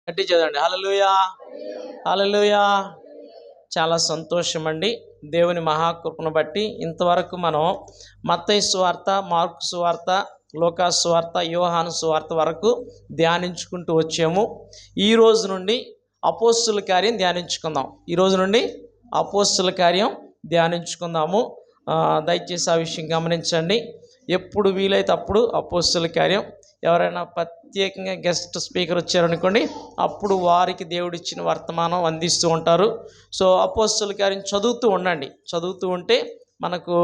గట్టి చదవండి. హల్లెలూయా, హల్లెలూయా. చాలా సంతోషం అండి. దేవుని మహాకృపను బట్టి ఇంతవరకు మనం మత్తయి సువార్త, మార్కు సువార్త, లూకా సువార్త, యోహాను సువార్త వరకు ధ్యానించుకుంటూ వచ్చాము. ఈ రోజు నుండి అపోస్తుల కార్యం ధ్యానించుకుందాం. ఈ రోజు నుండి అపోస్తుల కార్యం ధ్యానించుకుందాము. దయచేసి ఆ విషయం గమనించండి. ఎప్పుడు వీలైతే అప్పుడు అపోస్తుల కార్యం, ఎవరైనా ప్రత్యేకంగా గెస్ట్ స్పీకర్ వచ్చారనుకోండి, అప్పుడు వారికి దేవుడిచ్చిన వర్తమానం అందిస్తూ ఉంటారు. సో అపోస్తుల కార్యం చదువుతూ ఉండండి. చదువుతూ ఉంటే మనకు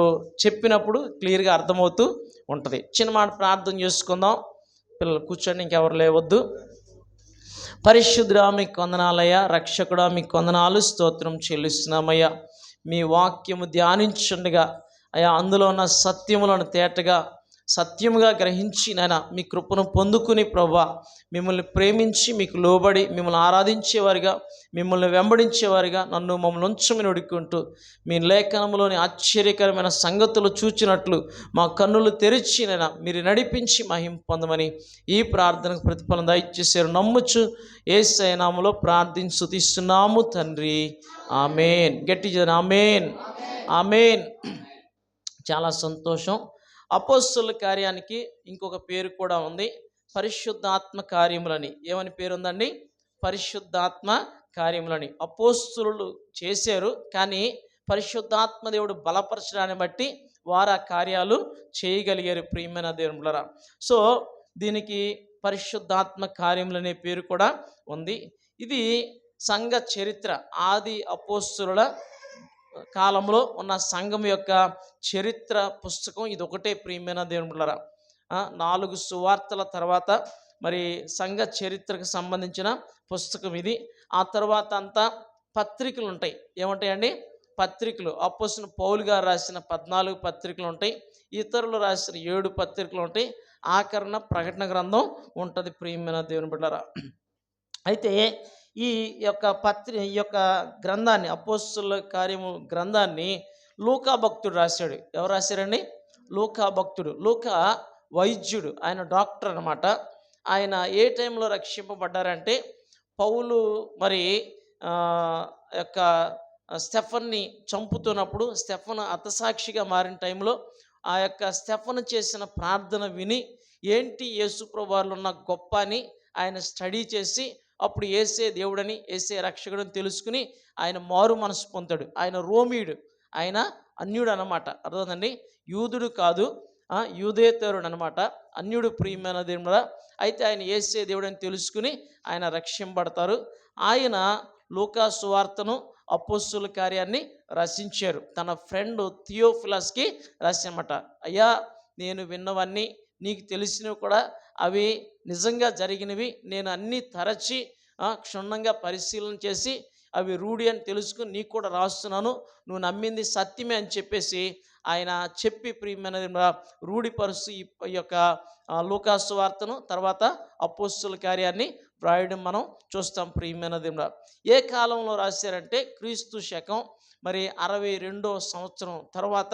చెప్పినప్పుడు క్లియర్గా అర్థమవుతూ ఉంటుంది. చిన్న మాట ప్రార్థన చేసుకుందాం. పిల్లలు కూర్చొని, ఇంకెవరు లేవద్దు. పరిశుద్ధుడా మీకు వందనాలయ్యా, రక్షకుడా మీకు వందనాలు, స్తోత్రం చెల్లిస్తున్నామయ్యా. మీ వాక్యము ధ్యానించుండగా అయ్యా, అందులో ఉన్న సత్యములను తేటగా సత్యముగా గ్రహించి నాయన మీ కృపను పొందుకుని ప్రభువా, మిమ్మల్ని ప్రేమించి మీకు లోబడి మిమ్మల్ని ఆరాధించేవారిగా, మిమ్మల్ని వెంబడించేవారిగా నన్ను మమ్మల్ని ఉంచమని అడుక్కుంటూ, మీ లేఖనంలోని ఆశ్చర్యకరమైన సంగతులు చూచినట్లు మా కన్నులు తెరిచి నాయన మీరు నడిపించి మహిమ పొందమని ఈ ప్రార్థనకు ప్రతిఫలం దయచేసారు నమ్ముచు యేసయ్య నామములో ప్రార్థించి స్తుతిస్తున్నాము తండ్రి, ఆమేన్. గట్టి జన ఆమేన్, ఆమేన్. చాలా సంతోషం. అపోస్తుల కార్యానికి ఇంకొక పేరు కూడా ఉంది, పరిశుద్ధాత్మ కార్యములని. ఏమని పేరు ఉందండి? పరిశుద్ధాత్మ కార్యములని. అపోస్తులు చేశారు, కానీ పరిశుద్ధాత్మ దేవుడు బలపరచడాన్ని బట్టి వారు ఆ కార్యాలు చేయగలిగారు. ప్రియమైన దేవునులారా, సో దీనికి పరిశుద్ధాత్మ కార్యములనే పేరు కూడా ఉంది. ఇది సంఘ చరిత్ర, ఆది అపోస్తుల కాలంలో ఉన్న సంఘం యొక్క చరిత్ర పుస్తకం ఇది ఒకటే. ప్రియమైన దేవునులారా, 4 సువార్తల తర్వాత మరి సంఘ చరిత్రకు సంబంధించిన పుస్తకం ఇది. ఆ తర్వాత అంతా పత్రికలు ఉంటాయి. ఏముంటాయండి? పత్రికలు. అపోస్తలుడు పౌలు గారు రాసిన 14 పత్రికలు ఉంటాయి, ఇతరులు రాసిన 7 పత్రికలు ఉంటాయి, ఆఖరణ ప్రకటన గ్రంథం ఉంటుంది. ప్రియమైన దేవుని బిడ్డలారా, అయితే ఈ యొక్క గ్రంథాన్ని, అపోస్తుల కార్యము గ్రంథాన్ని లూకా భక్తుడు రాశాడు. ఎవరు రాశారండి? లూకా భక్తుడు. లూకా వైద్యుడు, ఆయన డాక్టర్ అనమాట. ఆయన ఏ టైంలో రక్షింపబడ్డారంటే, పౌలు మరి యొక్క స్టెఫన్ని చంపుతున్నప్పుడు, స్టెఫన్ హతసాక్షిగా మారిన టైంలో ఆ యొక్క స్టెఫన్ చేసిన ప్రార్థన విని, ఏంటి యేసుప్రభువు వారిలో ఉన్న గొప్ప అని ఆయన స్టడీ చేసి, అప్పుడు యేసే దేవుడని, యేసే రక్షకుడని తెలుసుకుని ఆయన మారు మనసు పొందాడు. ఆయన రోమీయుడు, ఆయన అన్యుడు అనమాట. అర్థమైందండి? యూదుడు కాదు, యూదేతరుడు అనమాట, అన్యుడు. ప్రియమైన దేవుడా, అయితే ఆయన యేసే దేవుడని తెలుసుకుని ఆయన రక్షింపబడతారు. ఆయన లూకా సువార్తను, అపోస్తుల కార్యాన్ని రచించారు. తన ఫ్రెండ్ థియోఫిలస్కి రాశామట. అయ్యా, నేను విన్నవన్నీ, నీకు తెలిసినవి కూడా, అవి నిజంగా జరిగినవి, నేను అన్నీ తరచి క్షుణ్ణంగా పరిశీలన చేసి అవి రూఢి అని తెలుసుకుని నీకు కూడా రాస్తున్నాను, నువ్వు నమ్మింది సత్యమే అని చెప్పేసి ఆయన చెప్పి ప్రియమైన రూఢిపరుస్తూ ఈ యొక్క లూకా సువార్తను, తర్వాత అపోస్తుల కార్యాన్ని వ్రాయడం మనం చూస్తాం. ప్రియమైన దేవుడా, ఏ కాలంలో రాశారంటే క్రీస్తు శకం మరి 62వ సంవత్సరం తర్వాత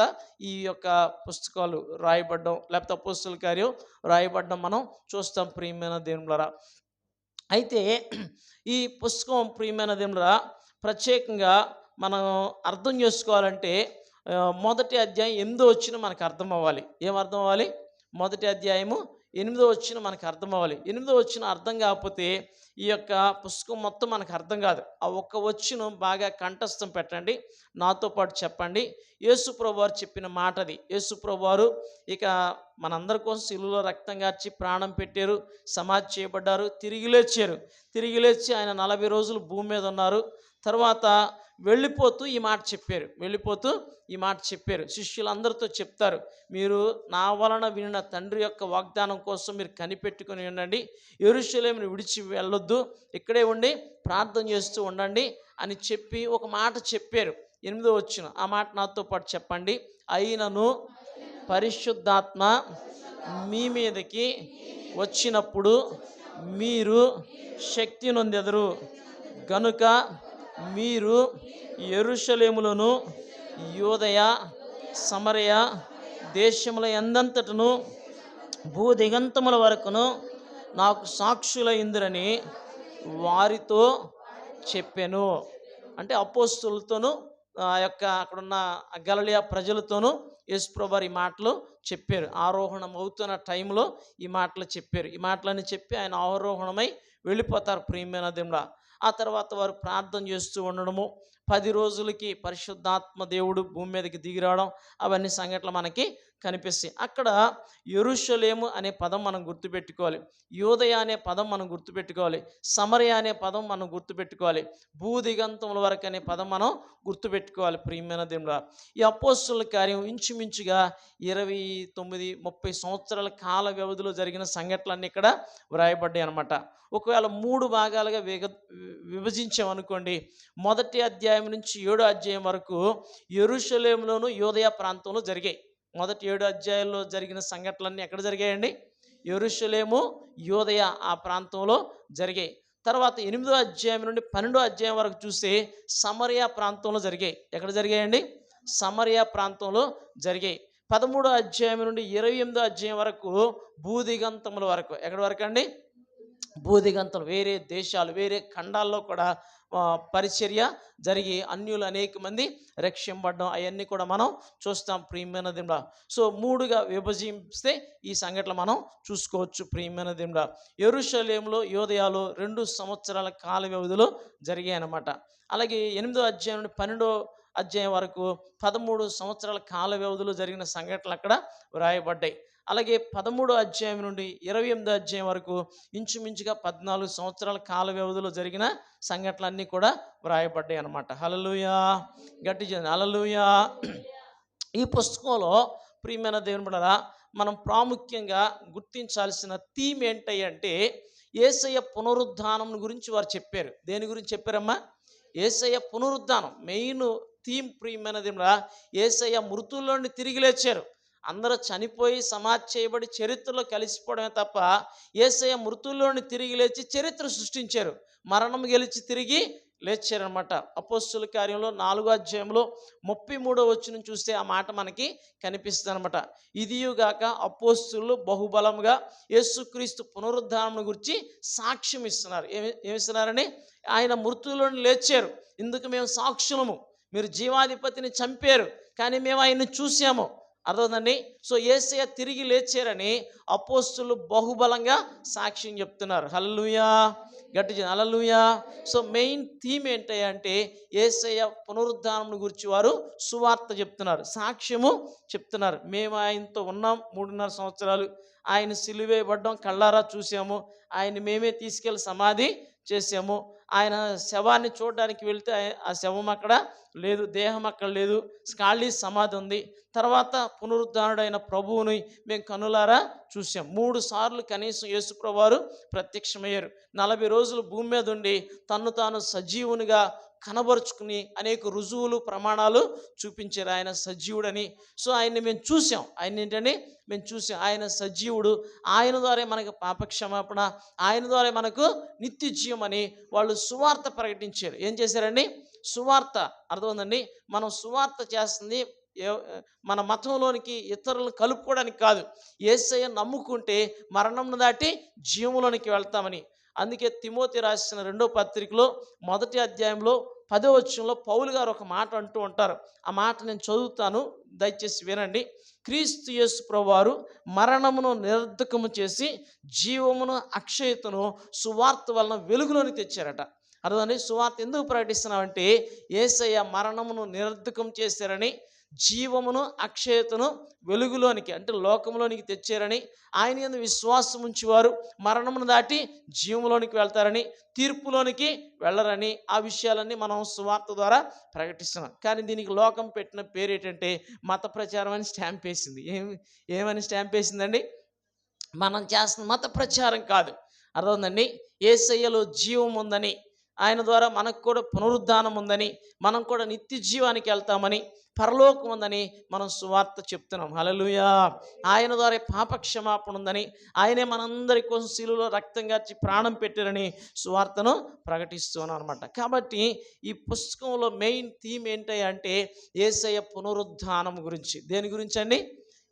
ఈ యొక్క పుస్తకాలు రాయబడ్డం, లేకపోతే అపోస్తుల కార్యం రాయబడ్డం మనం చూస్తాం. ప్రియమైన దేవుడా, అయితే ఈ పుస్తకం ప్రియమైన దేవుడా ప్రత్యేకంగా మనం అర్థం చేసుకోవాలంటే మొదటి అధ్యాయం 8వ వచనం మనకు అర్థం అవ్వాలి. ఏం అర్థం అవ్వాలి? మొదటి అధ్యాయము 8వ వచనం మనకు అర్థం అవ్వాలి. 8వ వచనం అర్థం కాకపోతే ఈ యొక్క పుస్తకం మొత్తం మనకు అర్థం కాదు. ఆ ఒక్క వచనం బాగా కంఠస్థం పెట్టండి, నాతో పాటు చెప్పండి. యేసుప్రభువు వారు చెప్పిన మాట అది. యేసుప్రభువు వారు ఇక మనందరి కోసం శిలువలో రక్తం కార్చి ప్రాణం పెట్టారు, సమాధి చేయబడ్డారు, తిరిగి లేచి ఆయన 40 రోజులు భూమి మీద ఉన్నారు. తర్వాత వెళ్ళిపోతూ ఈ మాట చెప్పారు. శిష్యులందరితో చెప్తారు, మీరు నా వలన వినిన తండ్రి యొక్క వాగ్దానం కోసం మీరు కనిపెట్టుకుని ఉండండి, యెరూషలేమును విడిచి వెళ్ళొద్దు, ఇక్కడే ఉండి ప్రార్థన చేస్తూ ఉండండి అని చెప్పి ఒక మాట చెప్పారు. 8వ వచనం, ఆ మాట నాతో పాటు చెప్పండి. అయినను పరిశుద్ధాత్మ మీ మీదకి వచ్చినప్పుడు మీరు శక్తి నొందెదరు గనుక మీరు యెరూషలేములోను, యూదయ, సమరయ దేశముల యందంతటను భూదిగంతముల వరకును నాకు సాక్షులైందిరని వారితో చెప్పెను. అంటే అపోస్తులతోనూ ఆ యొక్క అక్కడున్న గలిలయ ప్రజలతోనూ యేసుప్రభువారు ఈ మాటలు చెప్పారు. ఆరోహణం అవుతున్న టైంలో ఈ మాటలు చెప్పారు. ఈ మాటలన్నీ చెప్పి ఆయన ఆరోహణమై వెళ్ళిపోతారు ప్రియమైన దేవుడా. ఆ తర్వాత వారు ప్రార్థన చేస్తూ ఉండడము, 10 రోజులకి పరిశుద్ధాత్మ దేవుడు భూమి మీదకి దిగి రావడం, అవన్నీ సంఘటనలు మనకి కనిపిస్తాయి. అక్కడ యెరూషలేము అనే పదం మనం గుర్తుపెట్టుకోవాలి. యూదయ అనే పదం మనం గుర్తుపెట్టుకోవాలి. సమరయ అనే పదం మనం గుర్తుపెట్టుకోవాలి. భూదిగంతముల వరకు అనే పదం మనం గుర్తుపెట్టుకోవాలి ప్రియమైన దేవుడా. ఈ అపోస్తుల కార్యం ఇంచుమించుగా 29, 30 సంవత్సరాల కాల వ్యవధిలో జరిగిన సంఘటనలన్నీ ఇక్కడ వ్రాయబడ్డాయి అన్నమాట. ఒకవేళ 3 భాగాలుగా విభజించామనుకోండి, మొదటి అధ్యాయం నుంచి 7వ అధ్యాయం వరకు యెరూషలేములోను యూదయ ప్రాంతంలో జరిగాయి. మొదటి 7 అధ్యాయాల్లో జరిగిన సంఘటనలన్నీ ఎక్కడ జరిగాయండి? యెరూషలేము, యూదయ ఆ ప్రాంతంలో జరిగాయి. తర్వాత 8వ అధ్యాయం నుండి 12వ అధ్యాయం వరకు చూస్తే సమరయ ప్రాంతంలో జరిగాయి. ఎక్కడ జరిగాయండి? సమరయ ప్రాంతంలో జరిగాయి. 13వ అధ్యాయం నుండి 28వ అధ్యాయం వరకు భూదిగంతముల వరకు. ఎక్కడి వరకు అండి? భూదిగంతలు, వేరే దేశాలు, వేరే ఖండాల్లో కూడా పరిచర్య జరిగి అన్యులు అనేక మంది రక్షింపబడడం అవన్నీ కూడా మనం చూస్తాం ప్రియమైన దేవుడా. సో 3గా విభజిస్తే ఈ సంఘటనలు మనం చూసుకోవచ్చు ప్రియమైన దేవుడా. యెరూషలేములో, యూదయలో 2 సంవత్సరాల కాల వ్యవధిలో జరిగాయి అన్నమాట. అలాగే 8వ అధ్యాయం నుండి 12వ అధ్యాయం వరకు 13 సంవత్సరాల కాల వ్యవధిలో జరిగిన సంఘటనలు అక్కడ వ్రాయబడ్డాయి. అలాగే 13వ అధ్యాయం నుండి 28వ అధ్యాయం వరకు ఇంచుమించుగా 14 సంవత్సరాల కాల వ్యవధిలో జరిగిన సంఘటనలన్నీ కూడా వ్రాయబడ్డాయి అన్నమాట. హల్లెలూయా, గట్టి చేయండి హల్లెలూయా. ఈ పుస్తకంలో ప్రియమైన దేవుని బిడ్డలారా, మనం ప్రాముఖ్యంగా గుర్తించాల్సిన థీమ్ ఏంటంటే యేసయ్య పునరుద్ధానం గురించి వారు చెప్పారు. దేని గురించి చెప్పారమ్మా? యేసయ్య పునరుద్ధానం మెయిన్ థీమ్ ప్రియమైన దేవుని బిడ్డలారా. యేసయ్య మృతుల్లోని తిరిగి లేచారు. అందరూ చనిపోయి సమాధి చేయబడి చరిత్రలో కలిసిపోవడమే తప్ప యేసయ్య మృతుల్లోని తిరిగి లేచి చరిత్ర సృష్టించారు. మరణం గెలిచి తిరిగి లేచారనమాట. అపోస్తుల కార్యంలో 4వ అధ్యాయంలో 33వ వచనం చూస్తే ఆ మాట మనకి కనిపిస్తుంది అనమాట. ఇదియుగాక అపోస్తులు బహుబలంగా యేసుక్రీస్తు పునరుద్ధానం గురించి సాక్ష్యం ఇస్తున్నారు. ఏమిస్తున్నారని? ఆయన మృతుల్లోని లేచారు, ఇందుకు మేము సాక్షులము. మీరు జీవాధిపతిని చంపారు, కానీ మేము ఆయన్ని చూసాము. అర్థమైందండి? సో యేసయ్య తిరిగి లేచారని అపోస్తులు బహుబలంగా సాక్ష్యం చెప్తున్నారు. హల్లెలూయా, గట్టి హల్లెలూయా. సో మెయిన్ థీమ్ ఏంటంటే యేసయ్య పునరుద్ధానం గురించి వారు సువార్త చెప్తున్నారు, సాక్ష్యము చెప్తున్నారు. మేము ఆయనతో ఉన్నాం 3.5 సంవత్సరాలు, ఆయన సిలువేయబడ్డం కళ్ళారా చూసాము, ఆయన మేమే తీసుకెళ్ళి సమాధి చేసాము. ఆయన శవాన్ని చూడడానికి వెళ్తే ఆ శవం అక్కడ లేదు, దేహం అక్కడ లేదు, ఖాళీ సమాధి ఉంది. తర్వాత పునరుద్ధానుడైన ప్రభువుని మేము కనులారా చూసాం. 3 సార్లు కనీసం యేసుప్రభువారు ప్రత్యక్షమయ్యారు. 40 రోజులు భూమి మీద ఉండి తన్ను తాను సజీవునిగా కనబరుచుకుని అనేక రుజువులు, ప్రమాణాలు చూపించారు ఆయన సజీవుడని. సో ఆయన్ని మేము చూసాం. ఆయన ఏంటండి? మేము చూసాం. ఆయన సజీవుడు, ఆయన ద్వారా మనకు పాపక్షమాపణ, ఆయన ద్వారా మనకు నిత్య జీవం అని వాళ్ళు సువార్త ప్రకటించారు. ఏం చేశారండి? సువార్త. అర్థమైందండి? మనం సువార్త చేస్తుంది మన మతంలోనికి ఇతరులను కలుపుకోవడానికి కాదు. యేసయ్య నమ్ముకుంటే మరణం దాటి జీవంలోనికి వెళ్తామని. అందుకే తిమోతి రాసిన 2వ పత్రికలో 1వ అధ్యాయంలో 10వ వచనంలో పౌలు గారు ఒక మాట అంటూ ఉంటారు. ఆ మాట నేను చదువుతాను, దయచేసి వినండి. క్రీస్తు యేసు ప్రభువారు మరణమును నిరర్ధకము చేసి జీవమును, అక్షయతను సువార్త వలన వెలుగులోని తెచ్చారట. అర్థండి? సువార్త ఎందుకు ప్రకటిస్తున్నామంటే యేసయ్య మరణమును నిరర్ధకం చేశారని, జీవమును, అక్షయతను వెలుగులోనికి అంటే లోకంలోనికి తెచ్చారని, ఆయన యందు విశ్వాసం ఉంచేవారు మరణమును దాటి జీవంలోనికి వెళ్తారని, తీర్పులోనికి వెళ్ళరని, ఆ విషయాలన్నీ మనం సువార్త ద్వారా ప్రకటిస్తున్నాం. కానీ దీనికి లోకం పెట్టిన పేరు ఏంటంటే మత ప్రచారం అని స్టాంప్ వేసింది. ఏమని స్టాంప్ వేసిందండి? మనం చేస్తున్న మత ప్రచారం కాదు. అర్థమైందండి? యేసయ్యలో జీవం ఉందని, ఆయన ద్వారా మనకు కూడా పునరుద్ధానం ఉందని, మనం కూడా నిత్య జీవానికి వెళ్తామని, పరలోకం ఉందని మనం సువార్త చెప్తున్నాం. హల్లెలూయా. ఆయన ద్వారా పాపక్షమాపణ ఉందని, ఆయనే మనందరి కోసం శిలువలో రక్తం కార్చి ప్రాణం పెట్టారని సువార్తను ప్రకటిస్తున్నాం అనమాట. కాబట్టి ఈ పుస్తకంలో మెయిన్ థీమ్ ఏంటంటే యేసయ్య పునరుద్ధానం గురించి. దేని గురించి అండి?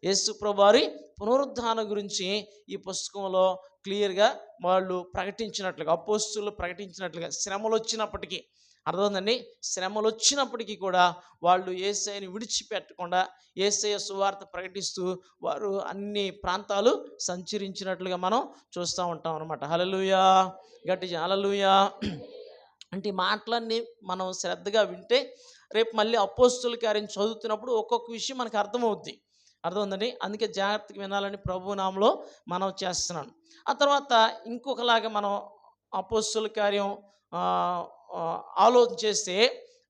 యేసు ప్రభువారి పునరుద్ధానం గురించి ఈ పుస్తకంలో క్లియర్గా వాళ్ళు ప్రకటించినట్లుగా, అపోస్తులు ప్రకటించినట్లుగా శ్రమలు వచ్చినప్పటికీ, అర్థమైందండి, శ్రమలు వచ్చినప్పటికీ కూడా వాళ్ళు యేసయ్యని విడిచిపెట్టకుండా యేసయ్య సువార్త ప్రకటిస్తూ వారు అన్ని ప్రాంతాలు సంచరించినట్లుగా మనం చూస్తూ ఉంటాం అనమాట. హల్లెలూయా, గట్టి హల్లెలూయా. అంటే ఈ మాటలన్నీ మనం శ్రద్ధగా వింటే రేపు మళ్ళీ అపోస్తుల కార్యం చదువుతున్నప్పుడు ఒక్కొక్క విషయం మనకు అర్థమవుద్ది. అర్థమవుందండి. అందుకే జాగ్రత్తగా వినాలని ప్రభు నామములో మనం చేస్తున్నాను. ఆ తర్వాత ఇంకొకలాగా మనం అపోస్తుల కార్యం ఆలోచన చేస్తే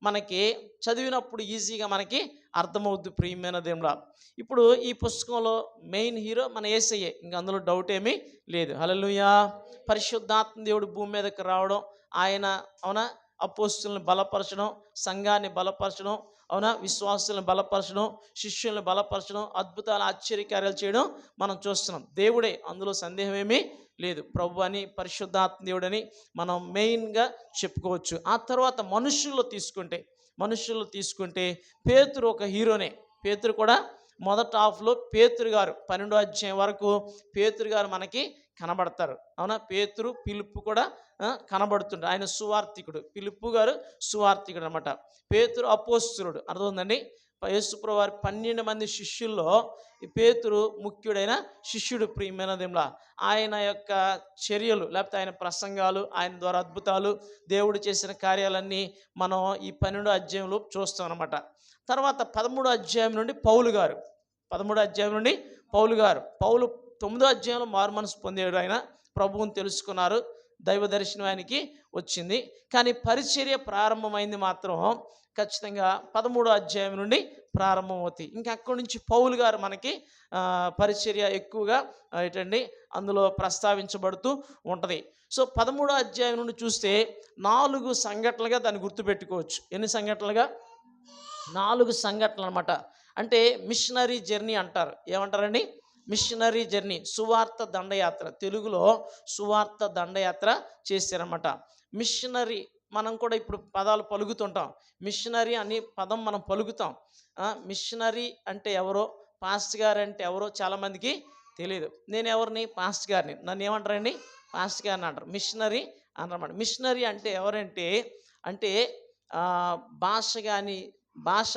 మనకి చదివినప్పుడు ఈజీగా మనకి అర్థమవుద్ది ప్రియమైన దేవుడా. ఇప్పుడు ఈ పుస్తకంలో మెయిన్ హీరో మన యేసయ్యే, ఇంక అందులో డౌట్ ఏమీ లేదు. హల్లెలూయా. పరిశుద్ధాత్మ దేవుడు భూమి మీదకి రావడం, ఆయన అవునా అపోస్తులను బలపరచడం, సంఘాన్ని బలపరచడం, అవునా విశ్వాసులను బలపరచడం, శిష్యులను బలపరచడం, అద్భుతాలు ఆశ్చర్యకార్యాలు చేయడం మనం చూస్తున్నాం. దేవుడే, అందులో సందేహం ఏమీ లేదు. ప్రభు అని పరిశుద్ధాత్మ దేవుడని మనం మెయిన్గా చెప్పుకోవచ్చు. ఆ తర్వాత మనుషుల్లో తీసుకుంటే పేతురు ఒక హీరోనే. పేతురు కూడా మొదటి హాఫ్లో పేతురు గారు 12వ అధ్యాయం వరకు పేతురు గారు మనకి కనబడతారు. అవునా, పేతురు పిలుపు కూడా కనబడుతుంటారు. ఆయన సువార్థికుడు, పిలుపు గారు సువార్థికుడు అనమాట. పేతురు అపోస్తులుడు. అర్థమైందండి. యేసుప్రభువు వారి 12 మంది శిష్యుల్లో ఈ పేతురు ముఖ్యుడైన శిష్యుడు. ప్రియమైన దేవుడా, ఆయన యొక్క చర్యలు లేకపోతే ఆయన ప్రసంగాలు, ఆయన ద్వారా అద్భుతాలు, దేవుడు చేసిన కార్యాలన్నీ మనం ఈ 12వ అధ్యాయంలో చూస్తాం అనమాట. తర్వాత 13వ అధ్యాయం నుండి పౌలు గారు 9వ అధ్యాయంలో మారుమనసు పొందాడు. ఆయన ప్రభువుని తెలుసుకున్నారు, దైవ దర్శనం ఆయనకి వచ్చింది. కానీ పరిచర్య ప్రారంభమైంది మాత్రం ఖచ్చితంగా 13వ అధ్యాయం నుండి ప్రారంభమవుతాయి. ఇంకా అక్కడి నుంచి పౌలు గారు మనకి పరిచర్య ఎక్కువగా ఏంటండి అందులో ప్రస్తావించబడుతూ ఉంటుంది. సో 13వ అధ్యాయం నుండి చూస్తే 4 సంఘటనలుగా దాన్ని గుర్తుపెట్టుకోవచ్చు. ఎన్ని సంఘటనలుగా? 4 సంఘటనలు అనమాట. అంటే మిషనరీ జర్నీ అంటారు. ఏమంటారండి? మిషనరీ జర్నీ, సువార్త దండయాత్ర. తెలుగులో సువార్త దండయాత్ర చేశారన్నమాట. మిషనరీ మనం కూడా ఇప్పుడు పదాలు పలుకుతుంటాం. మిషనరీ అనే పదం మనం పలుకుతాం. మిషనరీ అంటే ఎవరో, పాస్టర్ గారు అంటే ఎవరో చాలామందికి తెలియదు. నేను ఎవరిని? పాస్టర్ గారిని. నన్ను ఏమంటారండి? పాస్టర్ గారిని అంటారు. మిషనరీ అన్నమాట. మిషనరీ అంటే ఎవరంటే అంటే భాష కానీ భాష,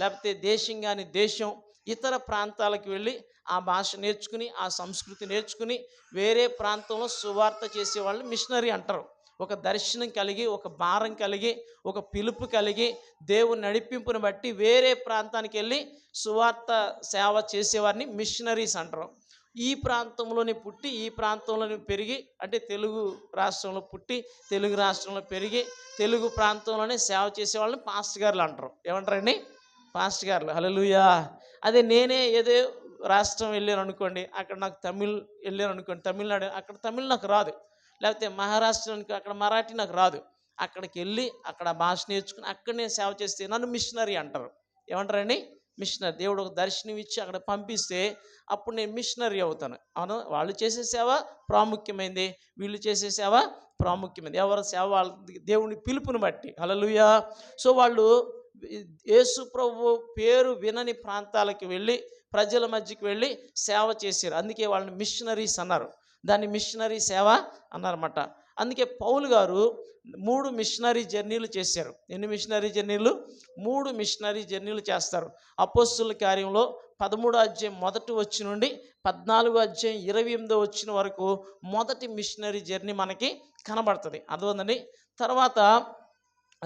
లేకపోతే దేశం కానీ దేశం, ఇతర ప్రాంతాలకు వెళ్ళి ఆ భాష నేర్చుకుని, ఆ సంస్కృతి నేర్చుకుని వేరే ప్రాంతంలో సువార్త చేసే వాళ్ళని మిషనరీ అంటారు. ఒక దర్శనం కలిగి, ఒక భారం కలిగి, ఒక పిలుపు కలిగి, దేవుని నడిపింపుని బట్టి వేరే ప్రాంతానికి వెళ్ళి సువార్త సేవ చేసేవారిని మిషనరీస్ అంటారు. ఈ ప్రాంతంలోనే పుట్టి, ఈ ప్రాంతంలోనే పెరిగి, అంటే తెలుగు రాష్ట్రంలో పుట్టి, తెలుగు రాష్ట్రంలో పెరిగి, తెలుగు ప్రాంతంలోనే సేవ చేసే వాళ్ళని పాస్టర్ గారులు అంటారు. ఏమంటారండి? పాస్టర్ గారులు. హల్లెలూయా. అదే నేనే ఏదో రాష్ట్రం వెళ్ళాను అనుకోండి, అక్కడ నాకు తమిళ్ వెళ్ళాను అనుకోండి, తమిళనాడు, అక్కడ తమిళ్ నాకు రాదు. లేకపోతే మహారాష్ట్రానికి అక్కడ మరాఠీ నాకు రాదు. అక్కడికి వెళ్ళి అక్కడ భాష నేర్చుకుని అక్కడనే సేవ చేస్తే నన్ను మిషనరీ అంటారు. ఏమంటారండి? మిషనరీ. దేవుడు ఒక దర్శనం ఇచ్చి అక్కడ పంపిస్తే అప్పుడు నేను మిషనరీ అవుతాను. అవును, వాళ్ళు చేసే సేవ ప్రాముఖ్యమైంది, వీళ్ళు చేసే సేవ ప్రాముఖ్యమైంది. ఎవరి సేవ వాళ్ళ దేవుని పిలుపుని బట్టి. హల్లెలూయా. సో వాళ్ళు యేసు ప్రభు పేరు వినని ప్రాంతాలకు వెళ్ళి, ప్రజల మధ్యకి వెళ్ళి సేవ చేశారు. అందుకే వాళ్ళని మిషనరీస్ అన్నారు. దాన్ని మిషనరీ సేవ అన్నారన్నమాట. అందుకే పౌలు గారు 3 మిషనరీ జర్నీలు చేశారు. ఎన్ని మిషనరీ జర్నీలు? 3 మిషనరీ జర్నీలు చేస్తారు. అపోస్తుల కార్యంలో 13వ అధ్యాయం మొదటి వచ్చి నుండి 14వ అధ్యాయం 28వ వచ్చిన వరకు మొదటి మిషనరీ జర్నీ మనకి కనబడుతుంది. అర్థమైందండి. తర్వాత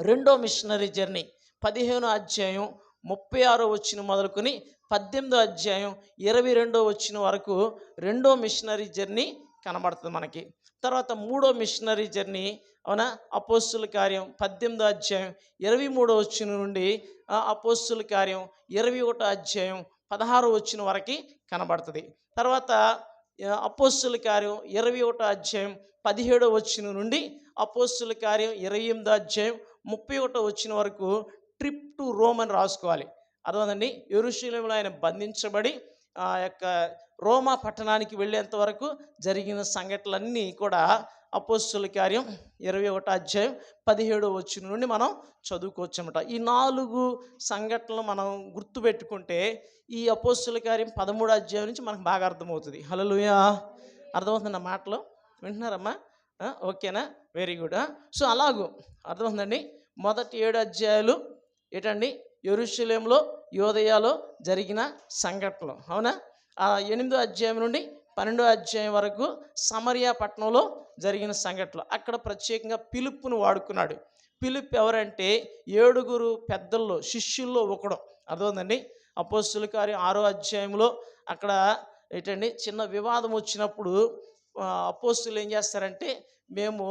రెండో మిషనరీ జర్నీ 15వ అధ్యాయం 36వ వచ్చిన మొదలుకొని 18వ అధ్యాయం 22వ వచ్చిన వరకు రెండో మిషనరీ జర్నీ కనబడుతుంది మనకి. తర్వాత మూడో మిషనరీ జర్నీ అవునా అపోస్తుల కార్యం 18వ అధ్యాయం 23వ వచ్చిన నుండి అపోస్తుల కార్యం 21వ అధ్యాయం 16వ వచ్చిన వరకు కనబడుతుంది. తర్వాత అపోస్తుల కార్యం 21వ అధ్యాయం 17వ వచ్చిన నుండి అపోస్తుల కార్యం 28వ అధ్యాయం 31వ వచ్చిన వరకు ట్రిప్ టు రోమ్ అని రాసుకోవాలి. అర్థమైందండి. యెరూషలేములో ఆయన బంధించబడి ఆ యొక్క రోమా పట్టణానికి వెళ్ళేంత వరకు జరిగిన సంఘటనలన్నీ కూడా అపోస్తుల కార్యం 21వ అధ్యాయం 17వ వచనం నుండి మనం చదువుకోవచ్చు అన్నమాట. ఈ 4 సంఘటనలు మనం గుర్తుపెట్టుకుంటే ఈ అపోస్తుల కార్యం 13వ అధ్యాయం నుంచి మనకు బాగా అర్థమవుతుంది. హల్లెలూయా. అర్థమవుతుంది మాటలు వింటున్నారమ్మా? ఓకేనా? Very good. సో అలాగూ అర్థమవుతుందండి. మొదటి 7 అధ్యాయాలు ఏంటండి? యెరూషలేములో యోదయలో జరిగిన సంఘటనలు, అవునా? 8వ అధ్యాయం నుండి 12వ అధ్యాయం వరకు సమరియా పట్టణంలో జరిగిన సంఘటనలు. అక్కడ ప్రత్యేకంగా పిలుపును వాడుకున్నాడు. పిలుపు ఎవరంటే 7 పెద్దల్లో శిష్యుల్లో ఒకడు. అర్థమవుతుందండి. అపోస్తలుల కార్యం 6వ అధ్యాయంలో అక్కడ ఏంటండి చిన్న వివాదం వచ్చినప్పుడు అపోస్తలులు ఏం చేస్తారంటే, మేము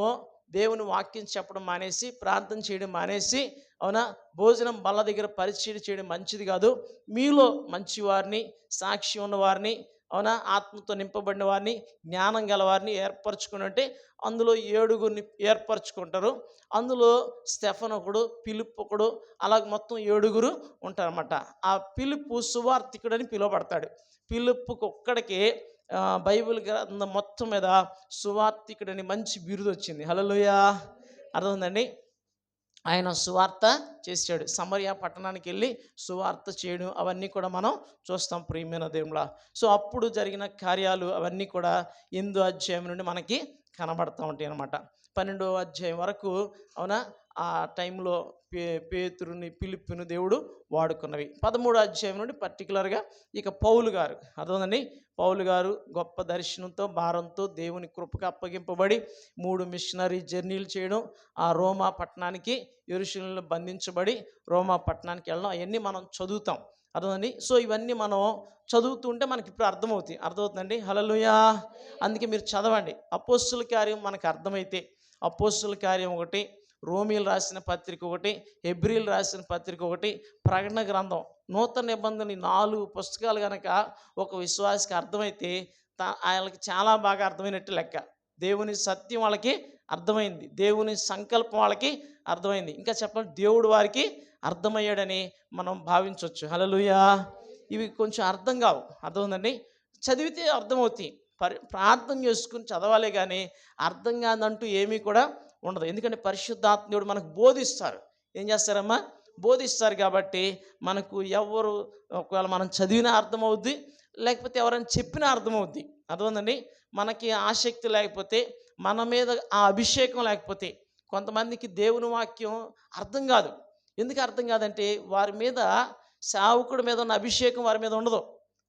దేవుని వాక్యం చెప్పడం మానేసి, ప్రార్థన చేయడం మానేసి, అవునా, భోజనం బల్ల దగ్గర పరిచయం చేయడం మంచిది కాదు, మీలో మంచివారిని, సాక్షి ఉన్నవారిని, అవునా, ఆత్మతో నింపబడిన వారిని, జ్ఞానం గలవారిని ఏర్పరచుకుని అంటే అందులో 7 ఏర్పరచుకుంటారు. అందులో స్టెఫన్ ఒకడు, పిలుపు ఒకడు, అలాగ మొత్తం 7 ఉంటారన్నమాట. ఆ పిలుపు సువార్థికుడని పిలువబడతాడు. పిలుపుకి ఒక్కడికి బైబిల్ గ్రంథం మొత్తం మీద సువార్థికుడని మంచి బిరుదు వచ్చింది. హల్లెలూయా. అర్థమైందండి. ఆయన సువార్త చేశాడు. సమరయ పట్టణానికి వెళ్ళి సువార్త చేయడం అవన్నీ కూడా మనం చూస్తాం ప్రియమైన దేవుడా. సో అప్పుడు జరిగిన కార్యాలు అవన్నీ కూడా 8వ అధ్యాయం నుండి మనకి కనబడతా ఉంటాయి అన్నమాట. 12వ అధ్యాయం వరకు, అవునా, ఆ టైంలో పేతురుని పిలుపుని దేవుడు వాడుకున్నవి. 13వ అధ్యాయం నుండి పర్టికులర్గా ఇక పౌలు గారు, అర్థమైందండి, పౌలు గారు గొప్ప దర్శనంతో భారంతో దేవుని కృపకు అప్పగింపబడి 3 మిషనరీ జర్నీలు చేయడం, ఆ రోమా పట్టణానికి యెరూషలేములో బంధించబడి రోమా పట్టణానికి వెళ్ళడం, అవన్నీ మనం చదువుతాం. అర్థమండి. సో ఇవన్నీ మనం చదువుతుంటే మనకి ఇప్పుడు అర్థమవుతుందండి. హల్లెలూయా. అందుకే మీరు చదవండి. అపోస్తలుల కార్యం మనకు అర్థమైతే, అపోస్తలుల కార్యం ఒకటి, రోమీలు రాసిన పత్రిక ఒకటి, హెబ్రీలు రాసిన పత్రిక ఒకటి, ప్రకటన గ్రంథం, నూతన నిబంధన 4 పుస్తకాలు కనుక ఒక విశ్వాసికి అర్థమైతే ఆయనకి చాలా బాగా అర్థమైనట్టు లెక్క. దేవుని సత్యం వాళ్ళకి అర్థమైంది, దేవుని సంకల్పం వాళ్ళకి అర్థమైంది. ఇంకా చెప్పాలి, దేవుడు వారికి అర్థమయ్యాడని మనం భావించవచ్చు. హల్లెలూయా. ఇవి కొంచెం అర్థం కావు, అర్థమైందండి. చదివితే అర్థమవుతాయి, ప్రార్థన చేసుకుని చదవాలి, కానీ అర్థం కాదంటూ ఏమీ కూడా ఉండదు. ఎందుకంటే పరిశుద్ధాత్మ దేవుడు మనకు బోధిస్తారు. ఏం చేస్తారమ్మా? బోధిస్తారు. కాబట్టి మనకు ఎవరు ఒకవేళ మనం చదివినా అర్థమవుద్ది, లేకపోతే ఎవరైనా చెప్పినా అర్థమవుద్ది. అర్థమైందండి. మనకి ఆసక్తి లేకపోతే, మన మీద ఆ అభిషేకం లేకపోతే కొంతమందికి దేవుని వాక్యం అర్థం కాదు. ఎందుకు అర్థం కాదంటే వారి మీద, సేవకుడి మీద ఉన్న అభిషేకం వారి మీద ఉండదు.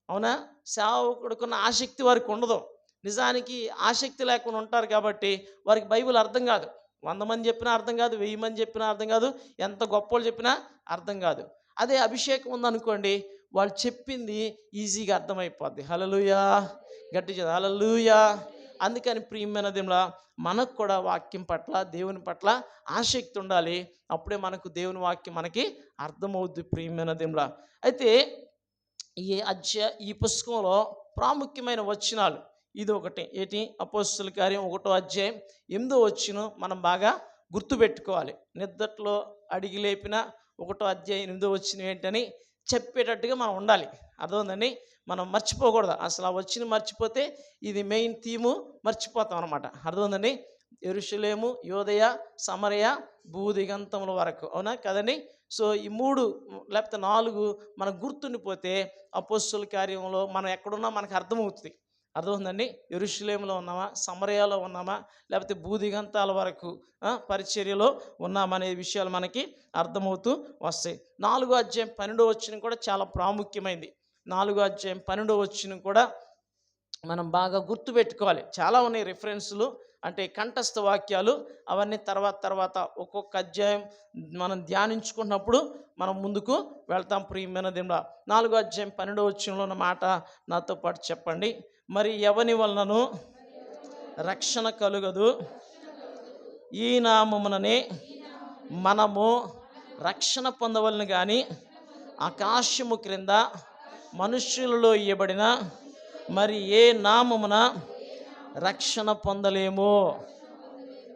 అవునా? సేవకుడికున్న ఆసక్తి వారికి ఉండదు. నిజానికి ఆసక్తి లేకుండా ఉంటారు కాబట్టి వారికి బైబిల్ అర్థం కాదు. 100 మంది చెప్పినా అర్థం కాదు, 1000 మంది చెప్పినా అర్థం కాదు, ఎంత గొప్పలు చెప్పినా అర్థం కాదు. అదే అభిషేకం ఉందనుకోండి, వాళ్ళు చెప్పింది ఈజీగా అర్థమైపోద్ది. హల్లెలూయా. గట్టి చదువు, హల్లెలూయా. అందుకని ప్రియమైన దేవుడా, మనకు కూడా వాక్యం పట్ల, దేవుని పట్ల ఆసక్తి ఉండాలి. అప్పుడే మనకు దేవుని వాక్యం మనకి అర్థమవుద్ది ప్రియమైన దేవుడా. అయితే ఈ పుస్తకంలో ప్రాముఖ్యమైన వచనాలు ఇది ఒకటి. ఏంటి? అపోస్తలుల కార్యం 1వ అధ్యాయం 8వ వచనం మనం బాగా గుర్తుపెట్టుకోవాలి. నిద్దట్లో అడిగి లేపిన 1వ అధ్యాయం 8వ వచనం ఏంటని చెప్పేటట్టుగా మనం ఉండాలి. అర్థమైందండి. మనం మర్చిపోకూడదు. అసలు ఆ వచనం మర్చిపోతే ఇది మెయిన్ థీము మర్చిపోతాం అనమాట. అర్థమైందండి. యెరూషలేము, యోదయ, సమరయ, భూదిగంతముల వరకు, అవునా కదండి. సో ఈ 3 లేకపోతే 4 మనకు గుర్తుండిపోతే అపోస్తలుల కార్యంలో మనం ఎక్కడున్నా మనకు అర్థమవుతుంది. అర్థమవుతుందండి. యెరూషలేములో ఉన్నామా, సమరయాలో ఉన్నామా, లేకపోతే భూదిగంతాల వరకు పరిచర్యలో ఉన్నామనే విషయాలు మనకి అర్థమవుతూ వస్తాయి. 4వ అధ్యాయం 12వ వచనం కూడా చాలా ప్రాముఖ్యమైనది. 4వ అధ్యాయం 12వ వచనం కూడా మనం బాగా గుర్తుపెట్టుకోవాలి. చాలా ఉన్నాయి రిఫరెన్సులు, అంటే కంఠస్థ వాక్యాలు. అవన్నీ తర్వాత ఒక్కొక్క అధ్యాయం మనం ధ్యానించుకున్నప్పుడు మనం ముందుకు వెళ్తాం ప్రియమైన దేవుడా. 4వ అధ్యాయం 12వ వచనంలో ఉన్న మాట నాతో పాటు చెప్పండి. మరి ఎవని వలనను రక్షణ కలుగదు, ఈ నామముననే మనము రక్షణ పొందవలను కానీ ఆకాశము క్రింద మనుష్యులలో ఇయ్యబడిన మరి ఏ నామమున రక్షణ పొందలేమో.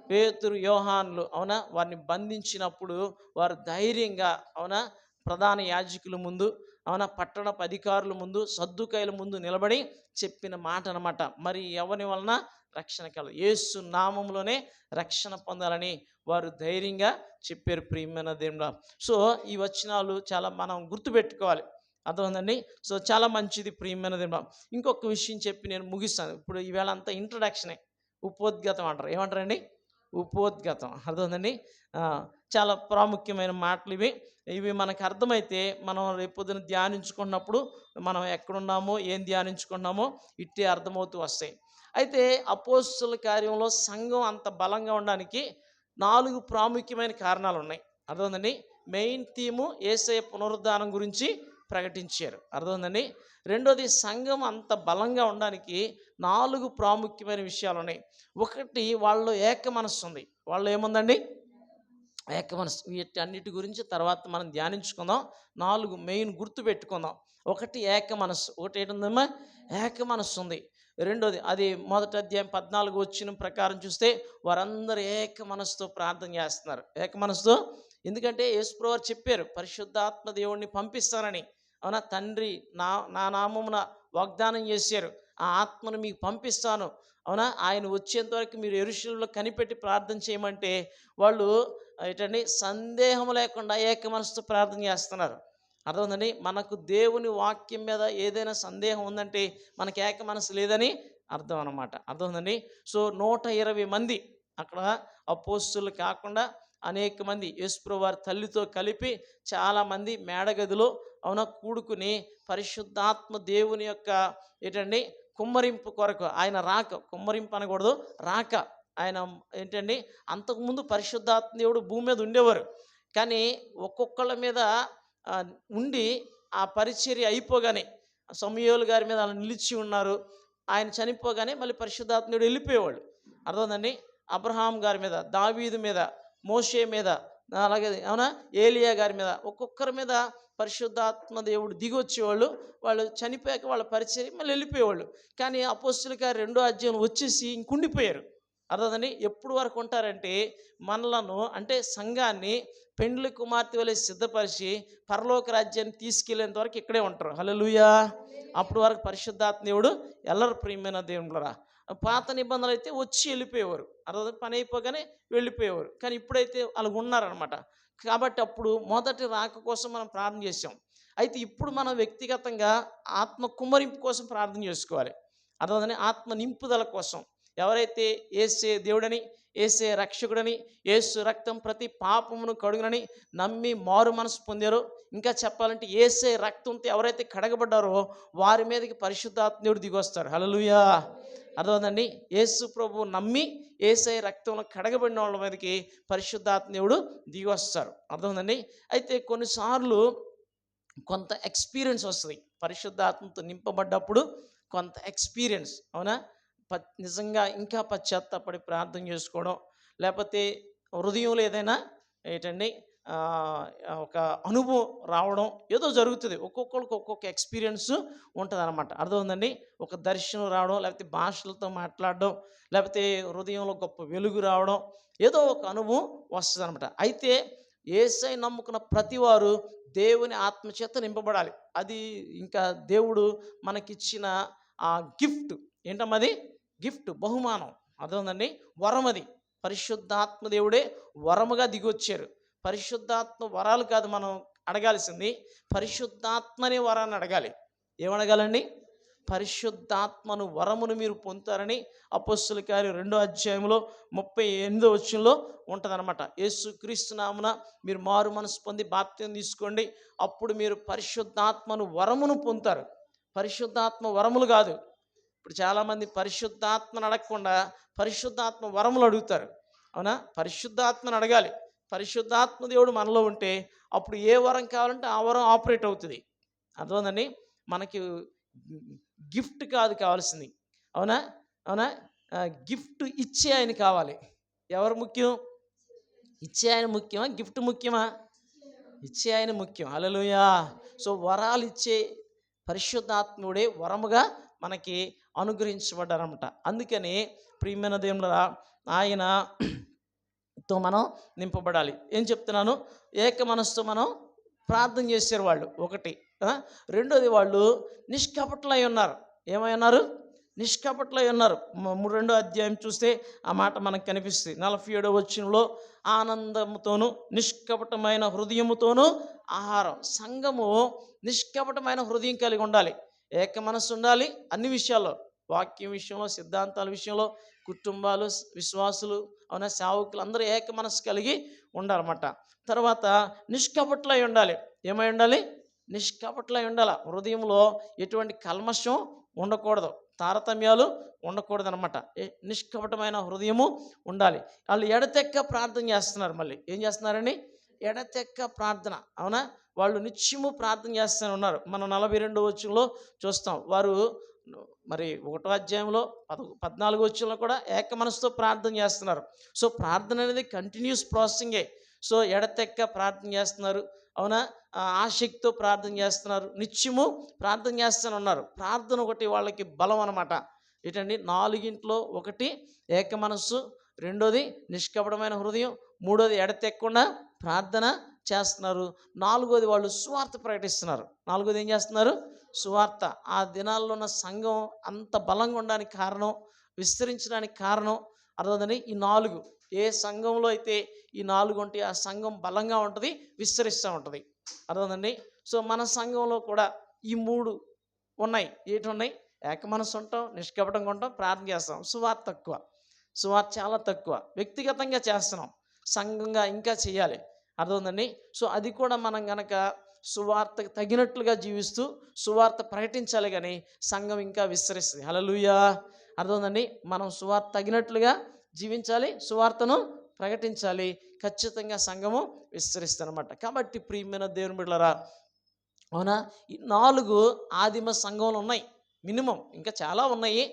పేతురు, యోహాన్లు, అవునా, వారిని బంధించినప్పుడు వారు ధైర్యంగా, అవునా, ప్రధాన యాజకుల ముందు, అవునా, పట్టణపు అధికారుల ముందు, సద్దుకాయల ముందు నిలబడి చెప్పిన మాట అన్నమాట. మరి ఎవరి వలన రక్షణ కలదు, యేసు నామంలోనే రక్షణ పొందాలని వారు ధైర్యంగా చెప్పారు ప్రియమైన దేవుడా. సో ఈ వచనాలు చాలా మనం గుర్తుపెట్టుకోవాలి. అర్థమైందండి. సో చాలా మంచిది ప్రియమైన దేవుని. ఇంకొక విషయం చెప్పి నేను ముగిస్తాను. ఇప్పుడు ఈవేళ అంతా ఇంట్రడక్షనే. ఉపోద్ఘాతం అంటారు. ఏమంటారండి? ఉపోద్ఘాతం. అర్థమైందండి. ఆ, చాలా ప్రాముఖ్యమైన మాటలు ఇవి. ఇవి మనకు అర్థమైతే మనం రేపొద్దున ధ్యానించుకున్నప్పుడు మనం ఎక్కడున్నామో, ఏం ధ్యానించుకున్నామో ఇట్టే అర్థమవుతూ వస్తాయి. అయితే అపోస్తుల కార్యంలో సంఘం అంత బలంగా ఉండడానికి 4 ప్రాముఖ్యమైన కారణాలు ఉన్నాయి. అర్థమైందండి. మెయిన్ థీము యేసయ్య పునరుద్ధానం గురించి ప్రకటించారు. అర్థమైందండి. రెండోది, సంఘం అంత బలంగా ఉండడానికి 4 ప్రాముఖ్యమైన విషయాలు ఉన్నాయి. ఒకటి, వాళ్ళలో ఏక మనస్సు ఉంది. వాళ్ళు ఏముందండి? ఏక మనస్సు. వీటన్నిటి గురించి తర్వాత మనం ధ్యానించుకుందాం. 4 మెయిన్ గుర్తు పెట్టుకుందాం. ఒకటి ఏక మనస్సు. ఒకటి ఏంటుందమ్మా? ఏక మనస్సు ఉంది. రెండోది, అది మొదటి అధ్యాయం 14 వచ్చిన ప్రకారం చూస్తే వారందరూ ఏక మనస్సుతో ప్రార్థన చేస్తున్నారు. ఏక మనస్సుతో. ఎందుకంటే యేసుప్రభువు వారు చెప్పారు, పరిశుద్ధాత్మ దేవుణ్ణి పంపిస్తానని. అవునా? తండ్రి నా నా నామమున వాగ్దానం చేశారు, ఆ ఆత్మను మీకు పంపిస్తాను. అవునా? ఆయన వచ్చేంత వరకు మీరు యెరూషలేములో కనిపెట్టి ప్రార్థన చేయమంటే వాళ్ళు ఏంటండి సందేహం లేకుండా ఏక మనసుతో ప్రార్థన చేస్తున్నారు. అర్థమైందండి. మనకు దేవుని వాక్యం మీద ఏదైనా సందేహం ఉందంటే మనకి ఏక మనసు లేదని అర్థం అన్నమాట. అర్థమైందండి. సో 120 మంది అక్కడ అపోస్తులు కాకుండా అనేక మంది యేసుప్రభువు వారి తల్లితో కలిపి చాలామంది మేడగదిలో అవునా కూడుకుని పరిశుద్ధాత్మ దేవుని యొక్క ఏంటండి కుమ్మరింపు కొరకు, ఆయన రాక, కుమ్మరింపు అనకూడదు, రాక, ఆయన ఏంటండి అంతకుముందు పరిశుద్ధాత్మ దేవుడు భూమి మీద ఉండేవారు. కానీ ఒక్కొక్కళ్ళ మీద ఉండి ఆ పరిచర్య అయిపోగానే సమూయేలు గారి మీద అలా నిలిచి ఉన్నారు. ఆయన చనిపోగానే మళ్ళీ పరిశుద్ధాత్మ దేవుడు వెళ్ళిపోయేవాళ్ళు. అర్థమైందండి. అబ్రహాం గారి మీద, దావీదు మీద, మోషే మీద, అలాగే అవునా ఏలియా గారి మీద, ఒక్కొక్కరి మీద పరిశుద్ధాత్మ దేవుడు దిగి వచ్చేవాళ్ళు. వాళ్ళు చనిపోయాక వాళ్ళ పరిచర్య మళ్ళీ వెళ్ళిపోయేవాళ్ళు. కానీ అపోస్తుల కార్యం 2వ అధ్యాయం వచ్చేసి ఇంకుండిపోయారు. అర్థమైందండి. ఎప్పుడు వరకు ఉంటారంటే మనలను అంటే సంఘాన్ని పెండ్లి కుమార్తె వలె సిద్ధపరిచి పరలోక రాజ్యాన్ని తీసుకెళ్లేంత వరకు ఇక్కడే ఉంటారు. హల్లెలూయా. అప్పుడు వరకు పరిశుద్ధాత్మ దేవుడు ఎల్లరు ప్రియమైన దేవుడురా. పాత నిబంధనలు అయితే వచ్చి వెళ్ళిపోయేవారు. అర్థం పని అయిపోగానే వెళ్ళిపోయేవారు. కానీ ఇప్పుడైతే వాళ్ళు ఉన్నారనమాట. కాబట్టి అప్పుడు మొదటి రాక కోసం మనం ప్రార్థన చేసాం. అయితే ఇప్పుడు మనం వ్యక్తిగతంగా ఆత్మ కుమ్మరింపు కోసం ప్రార్థన చేసుకోవాలి. అర్థమైందని. ఆత్మ నింపుదల కోసం. ఎవరైతే యేసే దేవుడని, యేసే రక్షకుడని, యేసు రక్తం ప్రతి పాపమును కడుగునని నమ్మి మారు మనసు పొందారో, ఇంకా చెప్పాలంటే యేసే రక్తంతో ఎవరైతే కడగబడ్డారో వారి మీదకి పరిశుద్ధాత్మ దేవుడు దిగొస్తారు. హల్లెలూయా. అర్థమైందండి. యేసు ప్రభు నమ్మి యేసే రక్తంలో కడగబడిన వాళ్ళ మీదకి పరిశుద్ధాత్మ దేవుడు దిగొస్తారు. అర్థమైందండి. అయితే కొన్నిసార్లు కొంత ఎక్స్పీరియన్స్ వస్తుంది. పరిశుద్ధాత్మతో నింపబడ్డప్పుడు కొంత ఎక్స్పీరియన్స్. అవునా? నిజంగా ఇంకా పశ్చాత్తాపడి ప్రార్థన చేసుకోవడం, లేకపోతే హృదయంలో ఏదైనా ఏంటండి ఒక అనుభవం రావడం ఏదో జరుగుతుంది. ఒక్కొక్కరికి ఒక్కొక్క ఎక్స్పీరియన్స్ ఉంటుంది అనమాట. అర్థమైందండి. ఒక దర్శనం రావడం, లేకపోతే భాషలతో మాట్లాడడం, లేకపోతే హృదయంలో గొప్ప వెలుగు రావడం, ఏదో ఒక అనుభవం వస్తుంది అనమాట. అయితే యేసయ్య నమ్ముకున్న ప్రతి వారు దేవుని ఆత్మచేత నింపబడాలి. అది ఇంకా దేవుడు మనకిచ్చిన ఆ గిఫ్ట్. ఏంటమ్మది? గిఫ్ట్, బహుమానం. అర్థమైందండి. వరం. అది పరిశుద్ధాత్మ దేవుడే వరముగా దిగొచ్చారు. పరిశుద్ధాత్మ వరాలు కాదు మనం అడగాల్సింది, పరిశుద్ధాత్మనే వరాన్ని అడగాలి. ఏమడగాలండి? పరిశుద్ధాత్మను వరమును మీరు పొందుతారని అపోస్తుల కార్యం 2వ అధ్యాయంలో 38వ వచనంలో ఉంటుందన్నమాట. యేసుక్రీస్తు నామమున మీరు మారు మనసు పొంది బాప్తిసం తీసుకోండి, అప్పుడు మీరు పరిశుద్ధాత్మను వరమును పొందుతారు. పరిశుద్ధాత్మ వరములు కాదు. ఇప్పుడు చాలామంది పరిశుద్ధాత్మను అడగకుండా పరిశుద్ధాత్మ వరములు అడుగుతారు. అవునా? పరిశుద్ధాత్మను అడగాలి. పరిశుద్ధాత్మ దేవుడు మనలో ఉంటే అప్పుడు ఏ వరం కావాలంటే ఆ వరం ఆపరేట్ అవుతుంది. అర్థమైందండి. మనకి గిఫ్ట్ కాదు కావాల్సింది. అవునా? అవునా? గిఫ్ట్ ఇచ్చే ఆయన కావాలి. ఎవరు ముఖ్యం? ఇచ్చే ఆయన ముఖ్యమా, గిఫ్ట్ ముఖ్యమా? ఇచ్చే ఆయన ముఖ్యం. హల్లెలూయా. సో వరాలు ఇచ్చే పరిశుద్ధాత్ముడే వరముగా మనకి అనుగ్రహించబడ్డారన్నమాట. అందుకని ప్రియమైన దేవులారా, ఆయనతో మనం నింపబడాలి. ఏం చెప్తున్నాను? ఏక మనసుతో మనం ప్రార్థన చేశారు వాళ్ళు. ఒకటి. రెండోది, వాళ్ళు నిష్కపటులై ఉన్నారు. ఏమై ఉన్నారు? నిష్కపటులై ఉన్నారు. రెండో అధ్యాయం చూస్తే ఆ మాట మనకు కనిపిస్తుంది. 47వ వచనంలో ఆనందముతోను నిష్కపటమైన హృదయముతోను ఆహారం. సంఘము నిష్కపటమైన హృదయం కలిగి ఉండాలి. ఏక మనస్సు ఉండాలి అన్ని విషయాల్లో, వాక్యం విషయంలో, సిద్ధాంతాల విషయంలో, కుటుంబాలు, విశ్వాసులు, అవునా, సేవకులు అందరూ ఏక మనస్సు కలిగి ఉండాలన్నమాట. తర్వాత నిష్కపటులై ఉండాలి. ఏమై ఉండాలి? నిష్కపటులై ఉండాలి. హృదయంలో ఎటువంటి కల్మషం ఉండకూడదు, తారతమ్యాలు ఉండకూడదు అనమాట. నిష్కపటమైన హృదయము ఉండాలి. వాళ్ళు ఎడతెక్క ప్రార్థన చేస్తున్నారు. మళ్ళీ ఏం చేస్తున్నారని? ఎడతెక్క ప్రార్థన. అవునా, వాళ్ళు నిత్యము ప్రార్థన చేస్తూనే ఉన్నారు. మనం 42వ వచనంలో చూస్తాం. వారు మరి 1వ అధ్యాయంలో 14వ వచనంలో కూడా ఏక మనసుతో ప్రార్థన చేస్తున్నారు. సో ప్రార్థన అనేది కంటిన్యూస్ ప్రాసెసింగే. సో ఎడతెక్క ప్రార్థన చేస్తున్నారు. అవునా, ఆసక్తితో ప్రార్థన చేస్తున్నారు. నిత్యము ప్రార్థన చేస్తూనే ఉన్నారు. ప్రార్థన ఒకటి వాళ్ళకి బలం అనమాట. ఏంటండి? 4 ఒకటి ఏక మనస్సు, రెండోది నిష్కపటమైన హృదయం, మూడోది ఎడతెక్కకుండా ప్రార్థన చేస్తున్నారు, నాలుగోది వాళ్ళు సువార్త ప్రకటిస్తున్నారు. నాలుగోది ఏం చేస్తున్నారు? సువార్త. ఆ దినాల్లో ఉన్న సంఘం అంత బలంగా ఉండడానికి కారణం, విస్తరించడానికి కారణం అర్థమవుతుంది. ఈ 4 ఏ సంఘంలో అయితే ఈ 4 ఉంటాయి, ఆ సంఘం బలంగా ఉంటుంది, విస్తరిస్తూ ఉంటుంది. అర్థమవుతుందండి. సో మన సంఘంలో కూడా ఈ 3 ఉన్నాయి. ఏంటి ఉన్నాయి? ఏక మనసు ఉంటాం, నిష్కపటంగా ఉంటాం, ప్రార్థన చేస్తాం. సువార్త తక్కువ, సువార్త చాలా తక్కువ. వ్యక్తిగతంగా చేస్తున్నాం, సంఘంగా ఇంకా చేయాలి. అర్థమవుతుందండి. సో అది కూడా మనం గనక సువార్తకు తగినట్లుగా జీవిస్తూ సువార్త ప్రకటించాలి, కానీ సంఘం ఇంకా విస్తరిస్తుంది. హల్లెలూయా. అర్థమవుతుందండి. మనం సువార్త తగినట్లుగా జీవించాలి, సువార్తను ప్రకటించాలి, ఖచ్చితంగా సంఘము విస్తరిస్తుంది అనమాట. కాబట్టి ప్రియమైన దేవుని బిడ్డలారా, అవునా, ఈ 4 ఆదిమ సంఘంలో ఉన్నాయి. మినిమం ఇంకా చాలా ఉన్నాయి,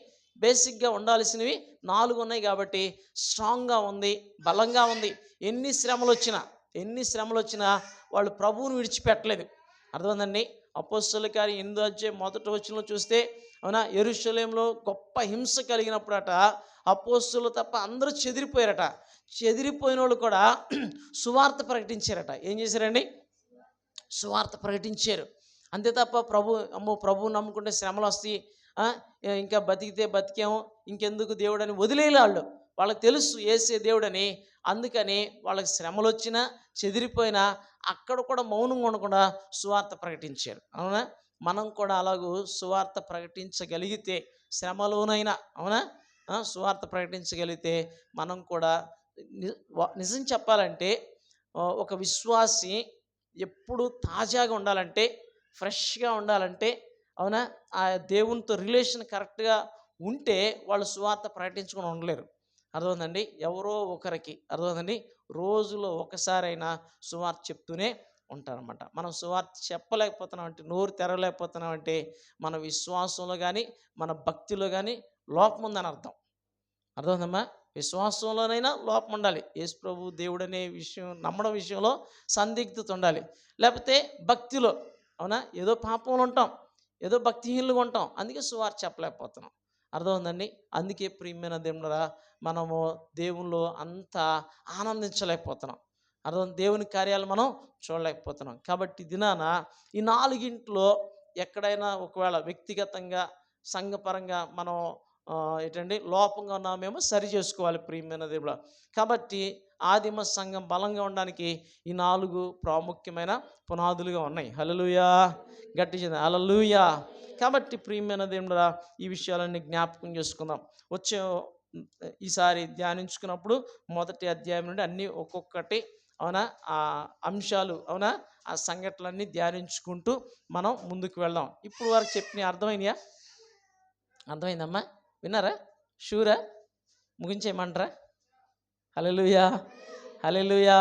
బేసిక్గా ఉండాల్సినవి 4 ఉన్నాయి. కాబట్టి స్ట్రాంగ్గా ఉంది, బలంగా ఉంది. ఎన్ని శ్రమలు వచ్చినా వాళ్ళు ప్రభువును విడిచిపెట్టలేదు. అర్థమైందండి. అపోస్తలుల కార్యం 8వ అధ్యాయం 1వ వచనంలో చూస్తే, అవునా, యెరూషలేములో గొప్ప హింస కలిగినప్పుడట అపోస్తలులు తప్ప అందరూ చెదిరిపోయారట. చెదిరిపోయిన వాళ్ళు కూడా సువార్త ప్రకటించారట. ఏం చేశారండి? సువార్త ప్రకటించారు. అంతే తప్ప ప్రభువు నమ్ముకుంటే శ్రమలు వస్తాయి, ఇంకా బతికితే బతికాము, ఇంకెందుకు దేవుడు అని వదిలేయాళ్ళు. వాళ్ళకి తెలుసు యేసే దేవుడని. అందుకని వాళ్ళకి శ్రమలు వచ్చినా, చెదిరిపోయినా అక్కడ కూడా మౌనంగా ఉండకుండా సువార్త ప్రకటించారు. అవునా, మనం కూడా అలాగూ సువార్త ప్రకటించగలిగితే, శ్రమలోనైనా, అవునా, సువార్త ప్రకటించగలిగితే మనం కూడా నిజం చెప్పాలంటే ఒక విశ్వాసి ఎప్పుడు తాజాగా ఉండాలంటే, ఫ్రెష్గా ఉండాలంటే, అవునా, ఆ దేవునితో రిలేషన్ కరెక్ట్గా ఉంటే వాళ్ళు సువార్త ప్రకటించుకొని ఉండలేరు. అర్థమైందండి. ఎవరో ఒకరికి, అర్థమైందండి, రోజులో ఒకసారైనా సువార్త చెప్తూనే ఉంటారన్నమాట. మనం సువార్త చెప్పలేకపోతున్నామంటే, నోరు తెరవలేకపోతున్నామంటే మన విశ్వాసంలో కానీ మన భక్తిలో కానీ లోపం ఉందని అర్థం. అర్థమైందమ్మా. విశ్వాసంలోనైనా లోపం ఉండాలి. యేసు ప్రభు దేవుడు అనే విషయం నమ్మడం విషయంలో సందిగ్ధత ఉండాలి. లేకపోతే భక్తిలో, అవునా, ఏదో పాపంలో ఉంటాం, ఏదో భక్తిహీనులుగా ఉంటాం, అందుకే సువార్త చెప్పలేకపోతున్నాం. అర్థమైందండి. అందుకే ప్రియమైన దేవునిరా, మనము దేవునిలో అంత ఆనందించలేకపోతున్నాం. దేవుని కార్యాలు మనం చూడలేకపోతున్నాం. కాబట్టి దినాన ఈ 4 ఎక్కడైనా ఒకవేళ వ్యక్తిగతంగా, సంఘపరంగా మనం ఏంటండి లోపంగా ఉన్నామేమో సరి చేసుకోవాలి ప్రియమైన దేవుడా. కాబట్టి ఆదిమ సంఘం బలంగా ఉండడానికి ఈ 4 ప్రాముఖ్యమైన పునాదులుగా ఉన్నాయి. హల్లెలూయా. గట్టి చేద్దాం, హల్లెలూయా. కాబట్టి ప్రియమైన దేవుడా, ఈ విషయాలన్నీ జ్ఞాపకం చేసుకుందాం. ఈసారి ధ్యానించుకున్నప్పుడు మొదటి అధ్యాయం నుండి అన్నీ ఒక్కొక్కటి, అవునా, ఆ అంశాలు, అవునా, ఆ సంఘటనలన్నీ ధ్యానించుకుంటూ మనం ముందుకు వెళ్దాం. ఇప్పుడు వరకు చెప్పిన అర్థమైనయా? అర్థమైందమ్మా? విన్నారా? షూరా? ముగించేయమంటారా? హల్లెలూయా, హల్లెలూయా.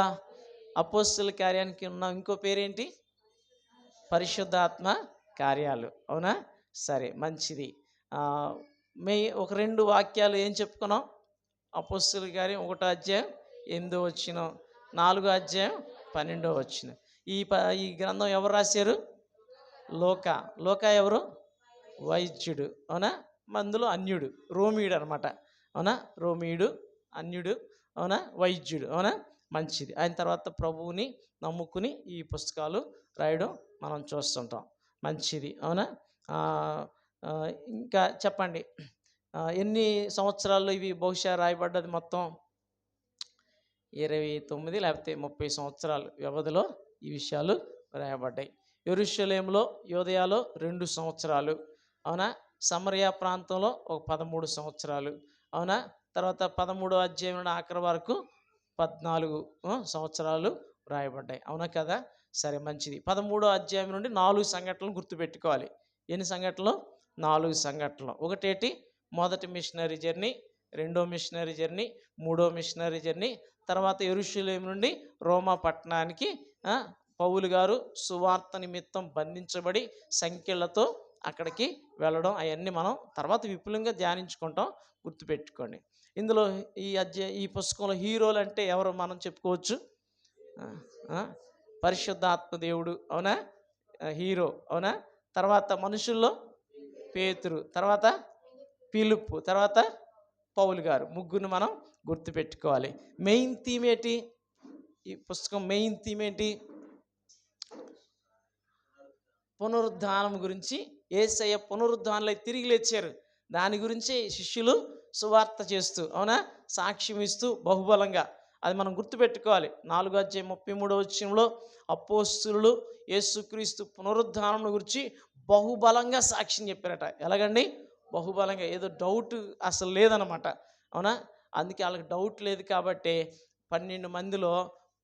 అపోస్తలుల కార్యానికి ఉన్న ఇంకో పేరేంటి? పరిశుద్ధాత్మ కార్యాలు. అవునా, సరే, మంచిది. ఒక 2 వాక్యాలు ఏం చెప్పుకున్నాం? అపోస్తలుల కార్యం 1వ అధ్యాయం 8వ వచనం, 4వ అధ్యాయం 12వ వచనం. ఈ గ్రంథం ఎవరు రాశారు? లోకా ఎవరు? వైద్యుడు. అవునా, మందులో అన్యుడు, రోమీయుడు అనమాట. అవునా, రోమీయుడు, అన్యుడు, అవునా, వైద్యుడు. అవునా, మంచిది. ఆయన తర్వాత ప్రభువుని నమ్ముకుని ఈ పుస్తకాలు రాయడం మనం చూస్తుంటాం. మంచిది. అవునా, ఇంకా చెప్పండి. ఎన్ని సంవత్సరాల్లో ఇవి బహుశా రాయబడ్డది మొత్తం 29 లేకపోతే 30 సంవత్సరాల వ్యవధిలో ఈ విషయాలు రాయబడ్డాయి. యెరూషలేములో యూదయలో 2 సంవత్సరాలు, అవునా? సమరయ ప్రాంతంలో ఒక 13 సంవత్సరాలు, అవునా? తర్వాత 13వ అధ్యాయం నుండి ఆఖరి వరకు 14 సంవత్సరాలు రాయబడ్డాయి, అవునా కదా? సరే, మంచిది. 13వ అధ్యాయం నుండి 4 సంఘటనలు గుర్తుపెట్టుకోవాలి. ఎన్ని సంఘటనలు? 4 సంఘటనలు. ఒకటేటి, మొదటి మిషనరీ జర్నీ, రెండో మిషనరీ జర్నీ, మూడో మిషనరీ జర్నీ, తర్వాత యెరూషలేము నుండి రోమా పట్టణానికి పౌలు గారు సువార్త నిమిత్తం బంధించబడి సంఖ్యలతో అక్కడికి వెళ్ళడం, అవన్నీ మనం తర్వాత విపులంగా ధ్యానించుకుంటాం, గుర్తుపెట్టుకోండి. ఇందులో ఈ పుస్తకంలో హీరోలు అంటే ఎవరు మనం చెప్పుకోవచ్చు? పరిశుద్ధాత్మ దేవుడు, అవునా? హీరో, అవునా? తర్వాత మనుషుల్లో పేతురు, తర్వాత ఫిలిప్పు, తర్వాత పౌలు గారు, ముగ్గురిని మనం గుర్తుపెట్టుకోవాలి. మెయిన్ థీమ్ ఏంటి? ఈ పుస్తకం మెయిన్ థీమ్ ఏంటి? పునరుద్ధానం గురించి. యేసయ్య పునరుద్ధానంలో తిరిగి లేచారు, దాని గురించి శిష్యులు సువార్త చేస్తూ, అవునా, సాక్ష్యం ఇస్తూ బహుబలంగా, అది మనం గుర్తుపెట్టుకోవాలి. 4వ అధ్యాయం 33వ వచనంలో అపోస్తలులు యేసుక్రీస్తు పునరుద్ధానం గురించి బహుబలంగా సాక్ష్యం చెప్పారట. ఎలాగండి? బహుబలంగా. ఏదో డౌట్ అసలు లేదనమాట, అవునా? అందుకే వాళ్ళకి డౌట్ లేదు కాబట్టి 12 మందిలో,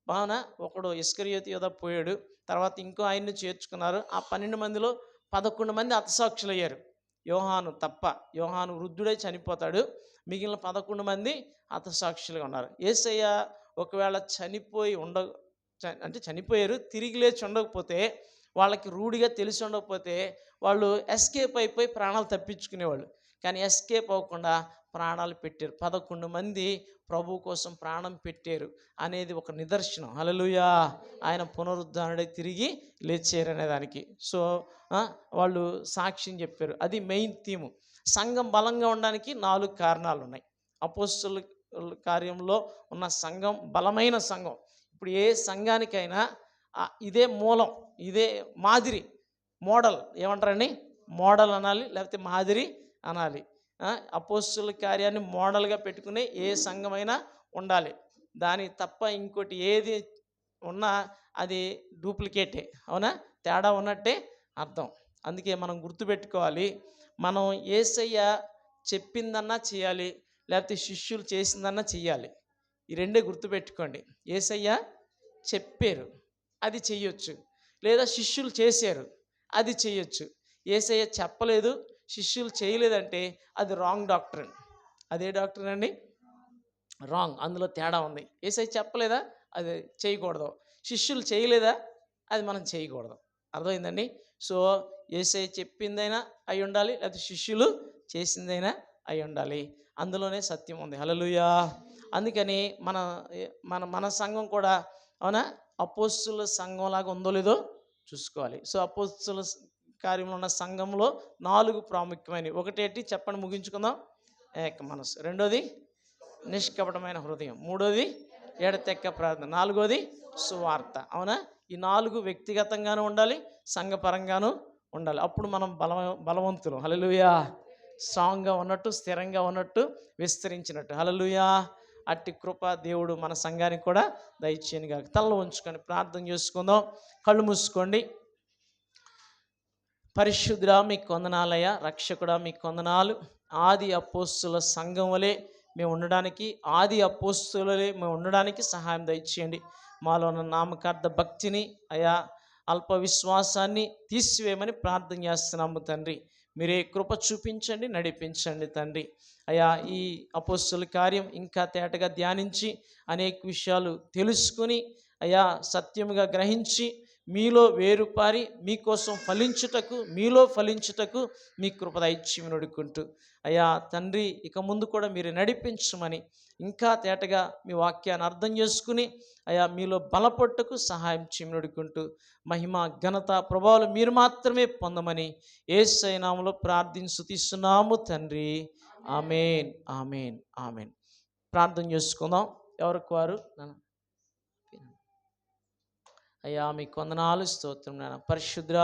అవునా, ఒకడు ఇస్కరియోతు యూదా పోయాడు, తర్వాత ఇంకో ఆయన్ని చేర్చుకున్నారు. ఆ 12 మందిలో 11 మంది హతసాక్షులు అయ్యారు, యోహాను తప్ప. యోహాను వృద్ధుడై చనిపోతాడు, మిగిలిన 11 మంది హతసాక్షులుగా ఉన్నారు. యేసయ్య ఒకవేళ చనిపోయారు, తిరిగి లేచి ఉండకపోతే, వాళ్ళకి రూఢిగా తెలిసి ఉండకపోతే వాళ్ళు ఎస్కేప్ అయిపోయి ప్రాణాలు తప్పించుకునేవాళ్ళు. కానీ ఎస్కేప్ అవ్వకుండా ప్రాణాలు పెట్టారు. 11 మంది ప్రభు కోసం ప్రాణం పెట్టారు అనేది ఒక నిదర్శనం. హల్లెలూయా! ఆయన పునరుద్ధానుడై తిరిగి లేచారు అనే దానికి. సో వాళ్ళు సాక్ష్యం చెప్పారు. అది మెయిన్ థీము. సంఘం బలంగా ఉండడానికి 4 కారణాలు ఉన్నాయి. అపోస్తలుల కార్యంలో ఉన్న సంఘం బలమైన సంఘం. ఇప్పుడు ఏ సంఘానికైనా ఇదే మూలం, ఇదే మాదిరి, మోడల్. ఏమంటారండి? మోడల్ అనాలి, లేకపోతే మాదిరి అనాలి. అపోస్తలుల కార్యాన్ని మోడల్గా పెట్టుకుని ఏ సంఘమైనా ఉండాలి. దాని తప్ప ఇంకోటి ఏది ఉన్నా అది డూప్లికేటే, అవునా? తేడా ఉన్నట్టే అర్థం. అందుకే మనం గుర్తుపెట్టుకోవాలి, మనం యేసయ్య చెప్పిందన్నా చేయాలి, లేకపోతే శిష్యులు చేసిందన్నా చెయ్యాలి. ఈ రెండే గుర్తుపెట్టుకోండి. యేసయ్య చెప్పారు, అది చెయ్యొచ్చు, లేదా శిష్యులు చేశారు, అది చెయ్యొచ్చు. యేసయ్య చెప్పలేదు, శిష్యులు చేయలేదంటే అది రాంగ్ డాక్ట్రిన్. అదే డాక్ట్రిన్ అండి? రాంగ్. అందులో తేడా ఉంది. యేసయ్య చెప్పలేదా, అది చేయకూడదు. శిష్యులు చేయలేదా, అది మనం చేయకూడదు. అర్థమైందండి? సో యేసయ్య చెప్పిందైనా అయి ఉండాలి, లేకపోతే శిష్యులు చేసిందైనా అయి ఉండాలి. అందులోనే సత్యం ఉంది. హల్లెలూయా! అందుకని మన మన మన సంఘం కూడా, అవునా, అపోస్తలుల సంఘంలాగా ఉందో లేదో చూసుకోవాలి. సో అపోస్తలుల కార్యంలో ఉన్న సంఘంలో 4 ప్రాముఖ్యమైనవి. ఒకటేంటి చెప్పండి, ముగించుకుందాం? ఏక మనసు. రెండోది నిష్కపటమైన హృదయం. మూడోది ఎడతెక్క ప్రార్థన. నాలుగోది సువార్త. అవునా? ఈ 4 వ్యక్తిగతంగానూ ఉండాలి, సంఘపరంగానూ ఉండాలి. అప్పుడు మనం బలవంతులు. హల్లెలూయా! స్ట్రాంగ్గా ఉన్నట్టు, స్థిరంగా ఉన్నట్టు, విస్తరించినట్టు. హల్లెలూయా! అట్టి కృప దేవుడు మన సంఘానికి కూడా దయచేయనుగా. తలలో ఉంచుకొని ప్రార్థన చేసుకుందాం. కళ్ళు మూసుకోండి. పరిశుద్ధుడా మీకు వందనాలయ్యా, రక్షకుడా మీకు వందనాలు. ఆది అపోస్తుల సంఘం వలె మేము ఉండడానికి, ఆది అపోస్తులే మేము ఉండడానికి సహాయం దయచేయండి. మాలో ఉన్న నామకార్థ భక్తిని, అయా అల్ప విశ్వాసాన్ని తీసివేయమని ప్రార్థన చేస్తున్నాము తండ్రి. మీరే కృప చూపించండి, నడిపించండి తండ్రి. అయా ఈ అపోస్తుల కార్యం ఇంకా తేటగా ధ్యానించి అనేక విషయాలు తెలుసుకొని, అయా సత్యముగా గ్రహించి మీలో వేరుపారి మీకోసం ఫలించుటకు, మీలో ఫలించుటకు మీ కృప దయచేయమని అడుగుకుంటూ, అయ్యా తండ్రి, ఇక ముందు కూడా మీరు నడిపించమని, ఇంకా తేటగా మీ వాక్యాన్ని అర్థం చేసుకుని అయ్యా మీలో బలపట్టుకు సహాయం చేయమని అడుగుకుంటూ, మహిమ ఘనత ప్రభావాలు మీరు మాత్రమే పొందమని యేసయ్య నామములో ప్రార్థించి స్తుతిస్తున్నాము తండ్రి. ఆమేన్, ఆమేన్, ఆమేన్. ప్రార్థన చేసుకుందాం ఎవరికి వారు. అయ్యా మీకు వందనాలు, స్తోత్రం నాయన. పరిశుద్ధ